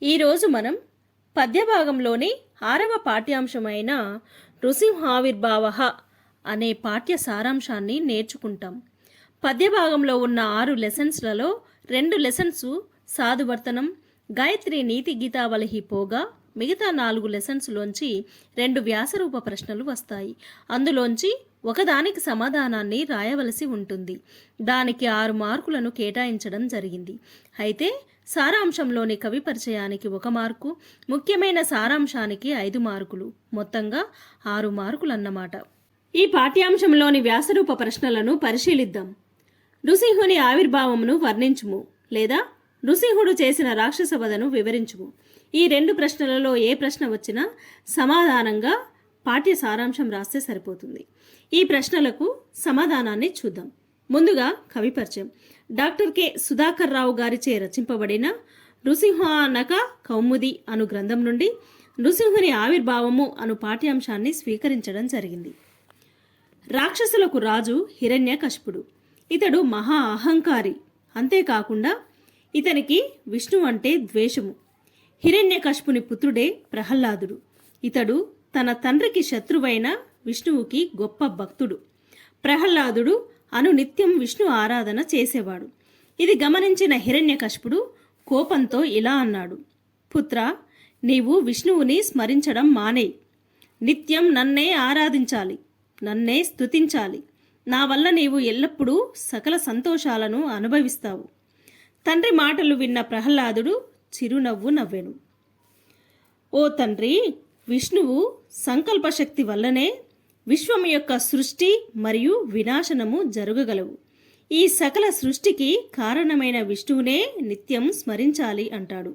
ఈరోజు మనం పద్యభాగంలోని 6వ పాఠ్యాంశమైన నృసింహావిర్భావ అనే పాఠ్య సారాంశాన్ని నేర్చుకుంటాం. పద్యభాగంలో ఉన్న 6 లెసన్స్లలో 2 లెసన్స్ సాధువర్తనం, గాయత్రి నీతి గీతావళి పోగా మిగతా 4 లెసన్స్లోంచి 2 వ్యాసరూప ప్రశ్నలు వస్తాయి. అందులోంచి ఒకదానికి సమాధానాన్ని రాయవలసి ఉంటుంది. దానికి 6 మార్కులను కేటాయించడం జరిగింది. అయితే సారాంశంలోని కవి పరిచయానికి 1 మార్కు, ముఖ్యమైన సారాంశానికి 5 మార్కులు, మొత్తంగా 6 మార్కులు అన్నమాట. ఈ పాఠ్యాంశంలోని వ్యాసరూప ప్రశ్నలను పరిశీలిద్దాం. నృసింహుని ఆవిర్భావమును వర్ణించుము లేదా నృసింహుడు చేసిన రాక్షస వధను వివరించుము. ఈ 2 ప్రశ్నలలో ఏ ప్రశ్న వచ్చినా సమాధానంగా పాఠ్య సారాంశం రాస్తే సరిపోతుంది. ఈ ప్రశ్నలకు సమాధానాన్ని చూద్దాం. ముందుగా కవి పరిచయం. డాక్టర్ కె సుధాకర్ రావు గారిచే రచింపబడిన నృసింహానక కౌముది అను గ్రంథం నుండి నృసింహుని ఆవిర్భావము అను పాఠ్యాంశాన్ని స్వీకరించడం జరిగింది. రాక్షసులకు రాజు హిరణ్యకశిపుడు. ఇతడు మహా అహంకారి. అంతేకాకుండా ఇతనికి విష్ణు అంటే ద్వేషము. హిరణ్యకశిపుని పుత్రుడే ప్రహ్లాదుడు. ఇతడు తన తండ్రికి శత్రువైన విష్ణువుకి గొప్ప భక్తుడు. ప్రహ్లాదుడు అనునిత్యం విష్ణు ఆరాధన చేసేవాడు. ఇది గమనించిన హిరణ్యకశిపుడు కోపంతో ఇలా అన్నాడు: పుత్ర, నీవు విష్ణువుని స్మరించడం మానేయ్. నిత్యం నన్నే ఆరాధించాలి, నన్నే స్తుతించాలి. నా వల్ల నీవు ఎల్లప్పుడూ సకల సంతోషాలను అనుభవిస్తావు. తండ్రి మాటలు విన్న ప్రహ్లాదుడు చిరునవ్వు నవ్వెను. ఓ తండ్రి, విష్ణువు సంకల్పశక్తి వల్లనే విశ్వం యొక్క సృష్టి మరియు వినాశనము జరగగలవు. ఈ సకల సృష్టికి కారణమైన విష్ణువునే నిత్యం స్మరించాలి అంటాడు.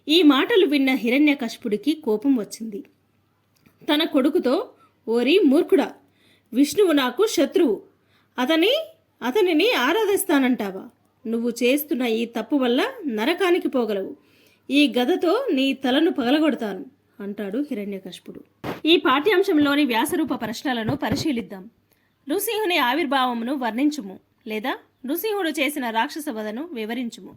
ఈ మాటలు విన్న హిరణ్యకశిపుడికి కోపం వచ్చింది. తన కొడుకుతో, ఓరి మూర్ఖుడా, విష్ణువు నాకు శత్రువు. అతనిని ఆరాధిస్తానంటావా? నువ్వు చేస్తున్న ఈ తప్పు వల్ల నరకానికి పోగలవు. ఈ గదతో నీ తలను పగలగొడతాను అంటాడు హిరణ్యకశిపుడు. ఈ పాఠ్యాంశంలోని వ్యాసరూప ప్రశ్నలను పరిశీలిద్దాం. నృసింహుని ఆవిర్భావమును వర్ణించుము లేదా నృసింహుడు చేసిన రాక్షస వధను వివరించుము.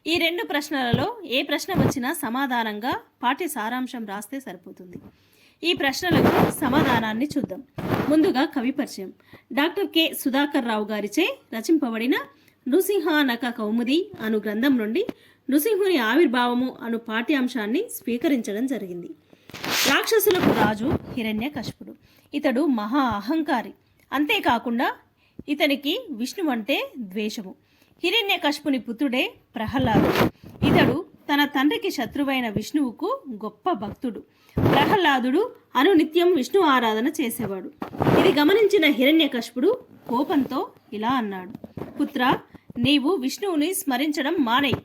ఈ 2 ప్రశ్నలలో ఏ ప్రశ్న వచ్చినా సమాధానంగా పాఠ్య సారాంశం రాస్తే సరిపోతుంది. ఈ ప్రశ్నలకు సమాధానాన్ని చూద్దాం. ముందుగా కవి పరిచయం. డాక్టర్ కె సుధాకర్ రావు గారిచే రచింపబడిన నృసింహానక కౌముది అను గ్రంథం నుండి నృసింహుని ఆవిర్భావము అను పాఠ్యాంశాన్ని స్వీకరించడం జరిగింది. రాక్షసులకు రాజు హిరణ్యకశిపుడు. ఇతడు మహా అహంకారి. అంతేకాకుండా ఇతనికి విష్ణు అంటే ద్వేషము. హిరణ్యకశిపుని పుత్రుడే ప్రహ్లాదుడు. ఇతడు తన తండ్రికి శత్రువైన విష్ణువుకు గొప్ప భక్తుడు. ప్రహ్లాదుడు అనునిత్యం విష్ణు ఆరాధన చేసేవాడు. ఇది గమనించిన హిరణ్యకశిపుడు కోపంతో ఇలా అన్నాడు: పుత్ర, నీవు విష్ణువుని స్మరించడం మానేయ్.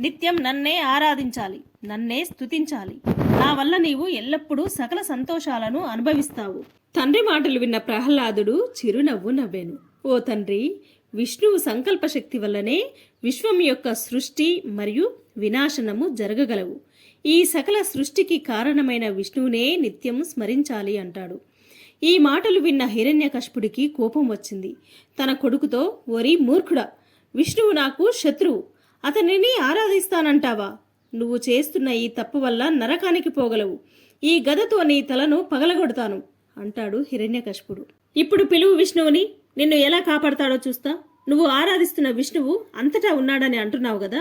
నిత్యం నన్నే ఆరాధించాలి, నన్నే స్తుతించాలి. నా వల్ల నీవు ఎల్లప్పుడూ సకల సంతోషాలను అనుభవిస్తావు. తండ్రి మాటలు విన్న ప్రహ్లాదుడు చిరునవ్వు నవ్వెను. ఓ తండ్రి, విష్ణువు సంకల్పశక్తి వల్లనే విశ్వం యొక్క సృష్టి మరియు వినాశనము జరగగలవు. ఈ సకల సృష్టికి కారణమైన విష్ణువునే నిత్యం స్మరించాలి అంటాడు. ఈ మాటలు విన్న హిరణ్యకశిపుడికి కోపం వచ్చింది. తన కొడుకుతో, ఓరి మూర్ఖుడా, విష్ణువు నాకు శత్రువు. అతనిని ఆరాధిస్తానంటావా? నువ్వు చేస్తున్న ఈ తప్పు వల్ల నరకానికి పోగలవు. ఈ గదతో నీ తలను పగలగొడతాను అంటాడు హిరణ్యకశిపుడు. ఇప్పుడు పిలువు విష్ణువుని, నిన్ను ఎలా కాపాడతాడో చూస్తా. నువ్వు ఆరాధిస్తున్న విష్ణువు అంతటా ఉన్నాడని అంటున్నావు కదా,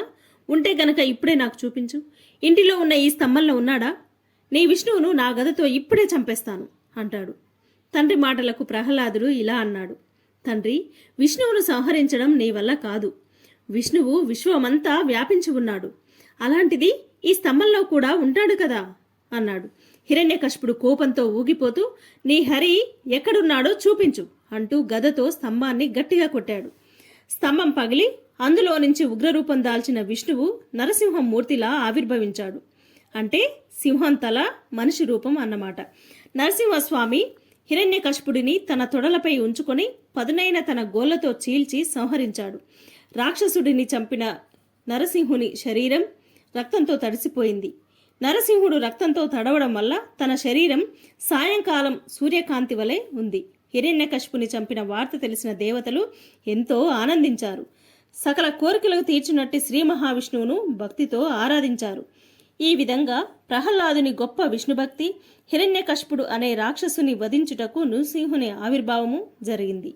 ఉంటే గనక ఇప్పుడే నాకు చూపించు. ఇంటిలో ఉన్న ఈ స్తంభంలో ఉన్నాడా? నీ విష్ణువును నా గదతో ఇప్పుడే చంపేస్తాను అంటాడు. తండ్రి మాటలకు ప్రహ్లాదుడు ఇలా అన్నాడు: తండ్రి, విష్ణువును సంహరించడం నీ వల్ల కాదు. విష్ణువు విశ్వమంతా వ్యాపించి ఉన్నాడు. అలాంటిది ఈ స్తంభంలో కూడా ఉంటాడు కదా అన్నాడు. హిరణ్యకశిపుడు కోపంతో ఊగిపోతూ, నీ హరి ఎక్కడున్నాడో చూపించు అంటూ గదతో స్తంభాన్ని గట్టిగా కొట్టాడు. స్తంభం పగిలి అందులో నుంచి ఉగ్రరూపం దాల్చిన విష్ణువు నరసింహం మూర్తిలా ఆవిర్భవించాడు. అంటే సింహం తల మనిషి రూపం అన్నమాట. నరసింహస్వామి హిరణ్యకశిపుడిని తన తొడలపై ఉంచుకొని పదునైన తన గోళ్లతో చీల్చి సంహరించాడు. రాక్షసుడిని చంపిన నరసింహుని శరీరం రక్తంతో తడిసిపోయింది. నరసింహుడు రక్తంతో తడవడం వల్ల తన శరీరం సాయంకాలం సూర్యకాంతి వలె ఉంది. హిరణ్యకశిపుని చంపిన వార్త తెలిసిన దేవతలు ఎంతో ఆనందించారు. సకల కోరికలకు తీర్చినట్టి శ్రీ మహావిష్ణువును భక్తితో ఆరాధించారు. ఈ విధంగా ప్రహ్లాదుని గొప్ప విష్ణుభక్తి, హిరణ్యకశిపుడు అనే రాక్షసుని వధించుటకు నృసింహుని ఆవిర్భావము జరిగింది.